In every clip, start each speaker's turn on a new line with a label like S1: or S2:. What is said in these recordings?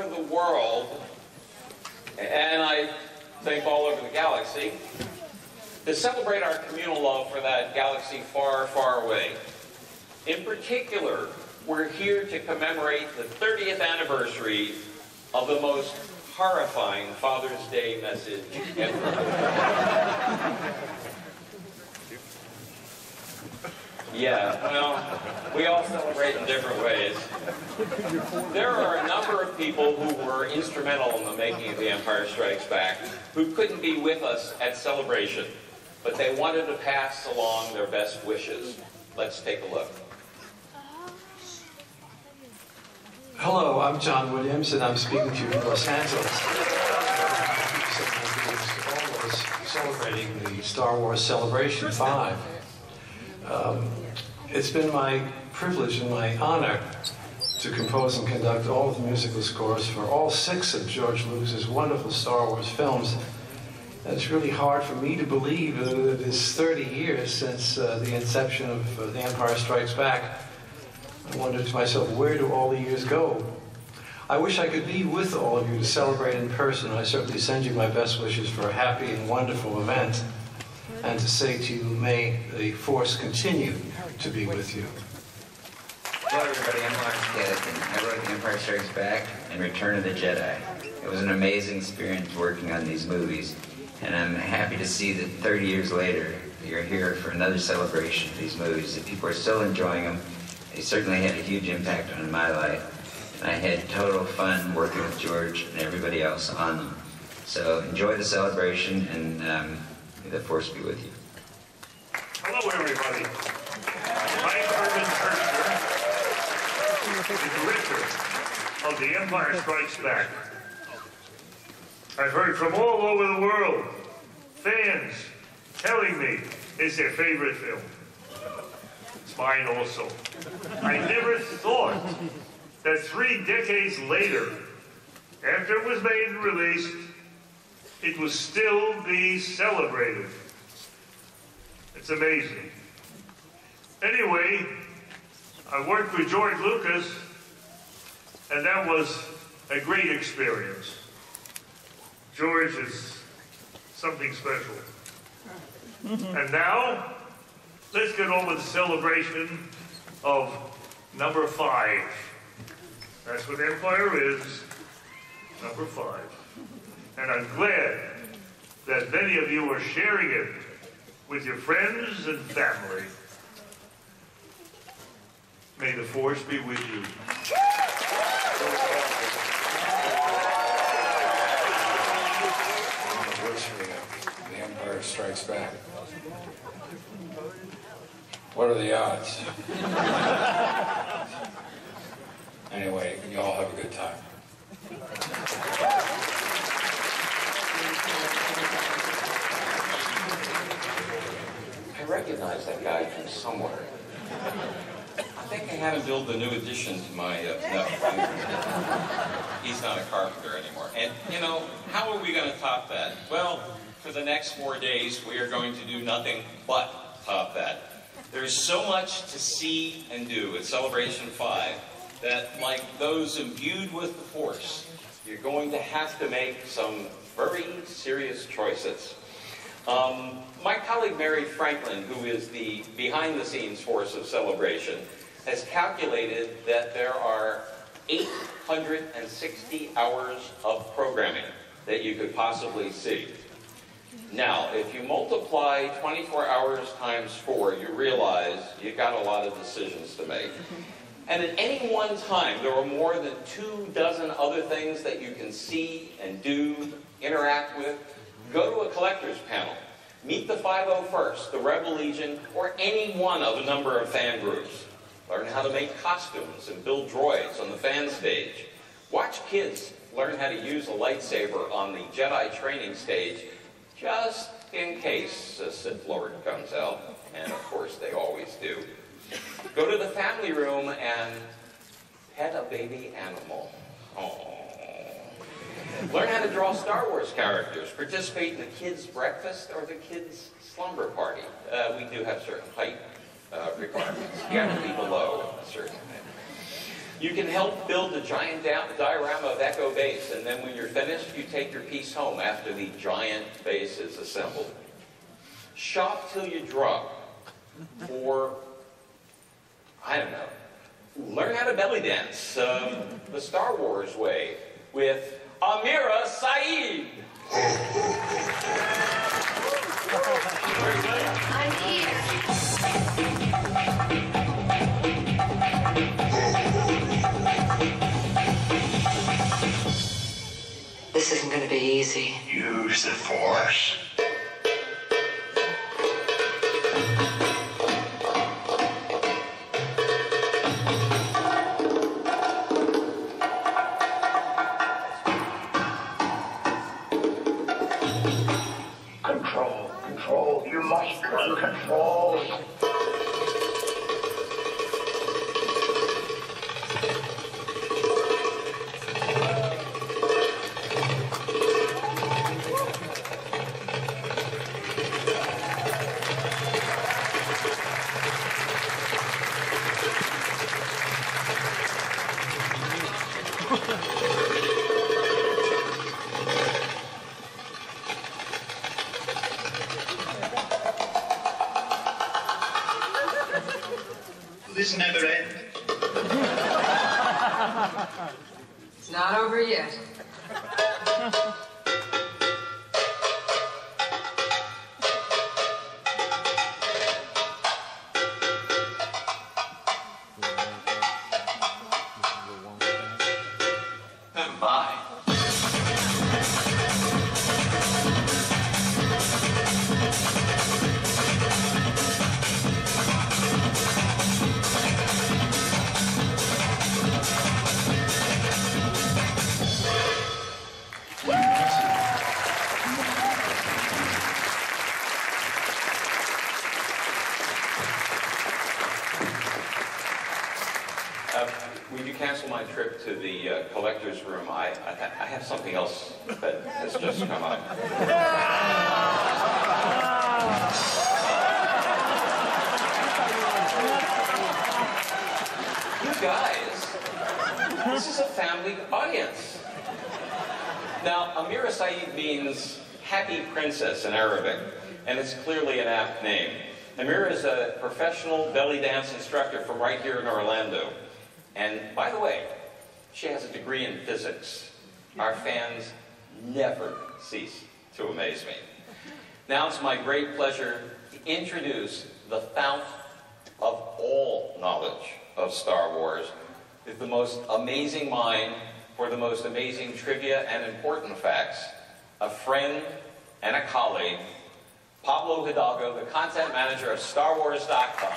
S1: over the world, and I think all over the galaxy, to celebrate our communal love for that galaxy far, far away. In particular, we're here to commemorate the 30th anniversary of the most horrifying Father's Day message ever. Yeah, well, we all celebrate in different ways. There are a number of people who were instrumental in the making of The Empire Strikes Back who couldn't be with us at Celebration, but they wanted to pass along their best wishes. Let's take a look.
S2: Hello, I'm John Williams, and I'm speaking to you in Los Angeles. Always celebrating the Star Wars Celebration 5. It's been my privilege and my honor to compose and conduct all of the musical scores for all 6 of George Lucas's wonderful Star Wars films. And it's really hard for me to believe that it is 30 years since the inception of The Empire Strikes Back. I wondered to myself, where do all the years go? I wish I could be with all of you to celebrate in person. I certainly send you my best wishes for a happy and wonderful event, and to say to you, may the Force continue to be with you.
S3: Hello everybody, I'm Mark Gaddison. I wrote The Empire Strikes Back and Return of the Jedi. It was an amazing experience working on these movies, and I'm happy to see that 30 years later, you're here for another celebration of these movies, that people are still enjoying them. They certainly had a huge impact on my life, and I had total fun working with George and everybody else on them. So enjoy the celebration, and may the Force be with you.
S4: Hello everybody. I'm Urban Kirchner, the director of The Empire Strikes Back. I've heard from all over the world, fans telling me it's their favorite film. It's mine also. I never thought that 3 decades later, after it was made and released, it would still be celebrated. It's amazing. Anyway, I worked with George Lucas, and that was a great experience. George is something special. And now, let's get on with the celebration of number 5. That's what Empire is, number 5. And I'm glad that many of you are sharing it with your friends and family. May the Force be with you.
S5: Anniversary of The Empire Strikes Back. What are the odds? Anyway, you all have a good time.
S1: I recognize that guy from somewhere. I think I had him build the new addition to my, no, he's not a carpenter anymore. And, you know, how are we going to top that? Well, for the next 4 days, we are going to do nothing but top that. There's so much to see and do at Celebration 5 that, like those imbued with the Force, you're going to have to make some very serious choices. My colleague Mary Franklin, who is the behind-the-scenes force of Celebration, has calculated that there are 860 hours of programming that you could possibly see. Now, if you multiply 24 hours times 4, you realize you've got a lot of decisions to make. And at any one time, there are more than 24 other things that you can see and do, interact with. Go to a collector's panel. Meet the 501st, the Rebel Legion, or any one of a number of fan groups. Learn how to make costumes and build droids on the fan stage. Watch kids learn how to use a lightsaber on the Jedi training stage, just in case a Sith Lord comes out, and of course they always do. Go to the family room and pet a baby animal. Aww. Learn how to draw Star Wars characters. Participate in the kids' breakfast or the kids' slumber party. We do have certain height requirements. You have to be below a certain height. You can help build the giant diorama of Echo Base, and then when you're finished, you take your piece home after the giant base is assembled. Shop till you drop, or, I don't know, learn how to belly dance the Star Wars way with Amira Saeed.
S6: I'm here. This isn't going to be easy.
S7: Use the Force. Control. You must learn control. This never ends.
S6: It's not over yet.
S1: Bye. Would you cancel my trip to the collector's room? I have something else that has just come up. You guys, this is a family audience. Now, Amira Saeed means happy princess in Arabic, and it's clearly an apt name. Amira is a professional belly dance instructor from right here in Orlando. And by the way, she has a degree in physics. Our fans never cease to amaze me. Now it's my great pleasure to introduce the fount of all knowledge of Star Wars, with the most amazing mind for the most amazing trivia and important facts, a friend and a colleague, Pablo Hidalgo, the content manager of StarWars.com.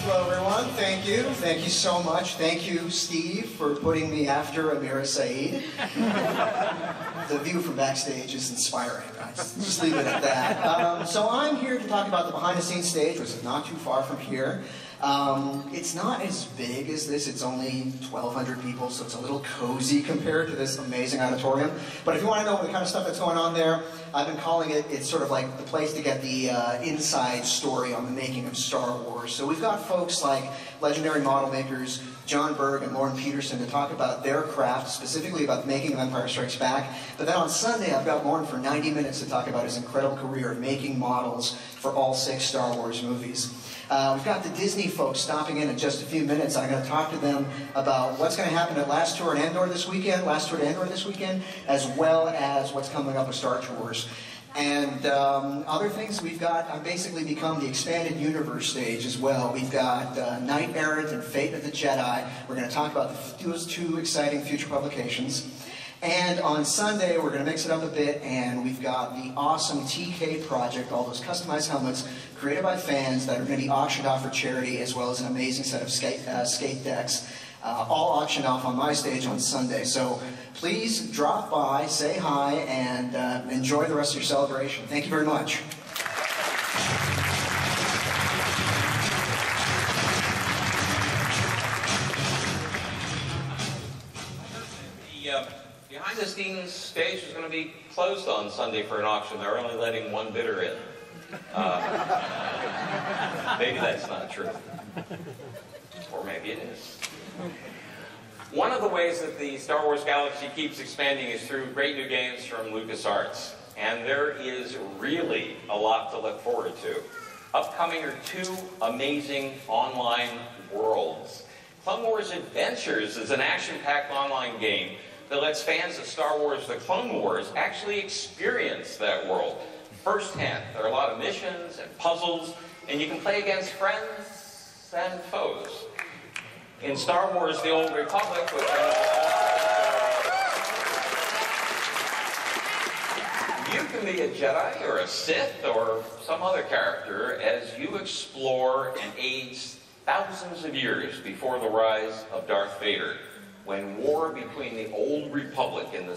S8: Hello, everyone. Thank you. Thank you so much. Thank you, Steve, for putting me after Amira Saeed. The view from backstage is inspiring. Just leave it at that. So I'm here to talk about the behind-the-scenes stage, which is not too far from here. It's not as big as this. It's only 1,200 people, so it's a little cozy compared to this amazing auditorium. But if you want to know the kind of stuff that's going on there, I've been calling it, it's sort of like the place to get the inside story on the making of Star Wars. So we've got folks like legendary model makers John Berg and Lauren Peterson to talk about their craft, specifically about the making of Empire Strikes Back. But then on Sunday, I've got Lauren for 90 minutes to talk about his incredible career of making models for all 6 Star Wars movies. We've got the Disney folks stopping in just a few minutes. I'm going to talk to them about what's going to happen at Last Tour to Endor this weekend, as well as what's coming up with Star Tours. And other things, I've basically become the expanded universe stage as well. We've got Knight Errant and Fate of the Jedi. We're going to talk about those 2 exciting future publications. And on Sunday, we're going to mix it up a bit, and we've got the awesome TK project, all those customized helmets created by fans that are going to be auctioned off for charity, as well as an amazing set of skate decks, all auctioned off on my stage on Sunday. So please drop by, say hi, and enjoy the rest of your celebration. Thank you very much.
S1: Behind the scenes stage is going to be closed on Sunday for an auction. They're only letting one bidder in. Maybe that's not true. Or maybe it is. One of the ways that the Star Wars galaxy keeps expanding is through great new games from LucasArts. And there is really a lot to look forward to. Upcoming are 2 amazing online worlds. Clone Wars Adventures is an action-packed online game that lets fans of Star Wars The Clone Wars actually experience that world firsthand. There are a lot of missions and puzzles, and you can play against friends and foes. In Star Wars The Old Republic, which you can be a Jedi or a Sith or some other character as you explore an age thousands of years before the rise of Darth Vader, when war between the Old Republic and the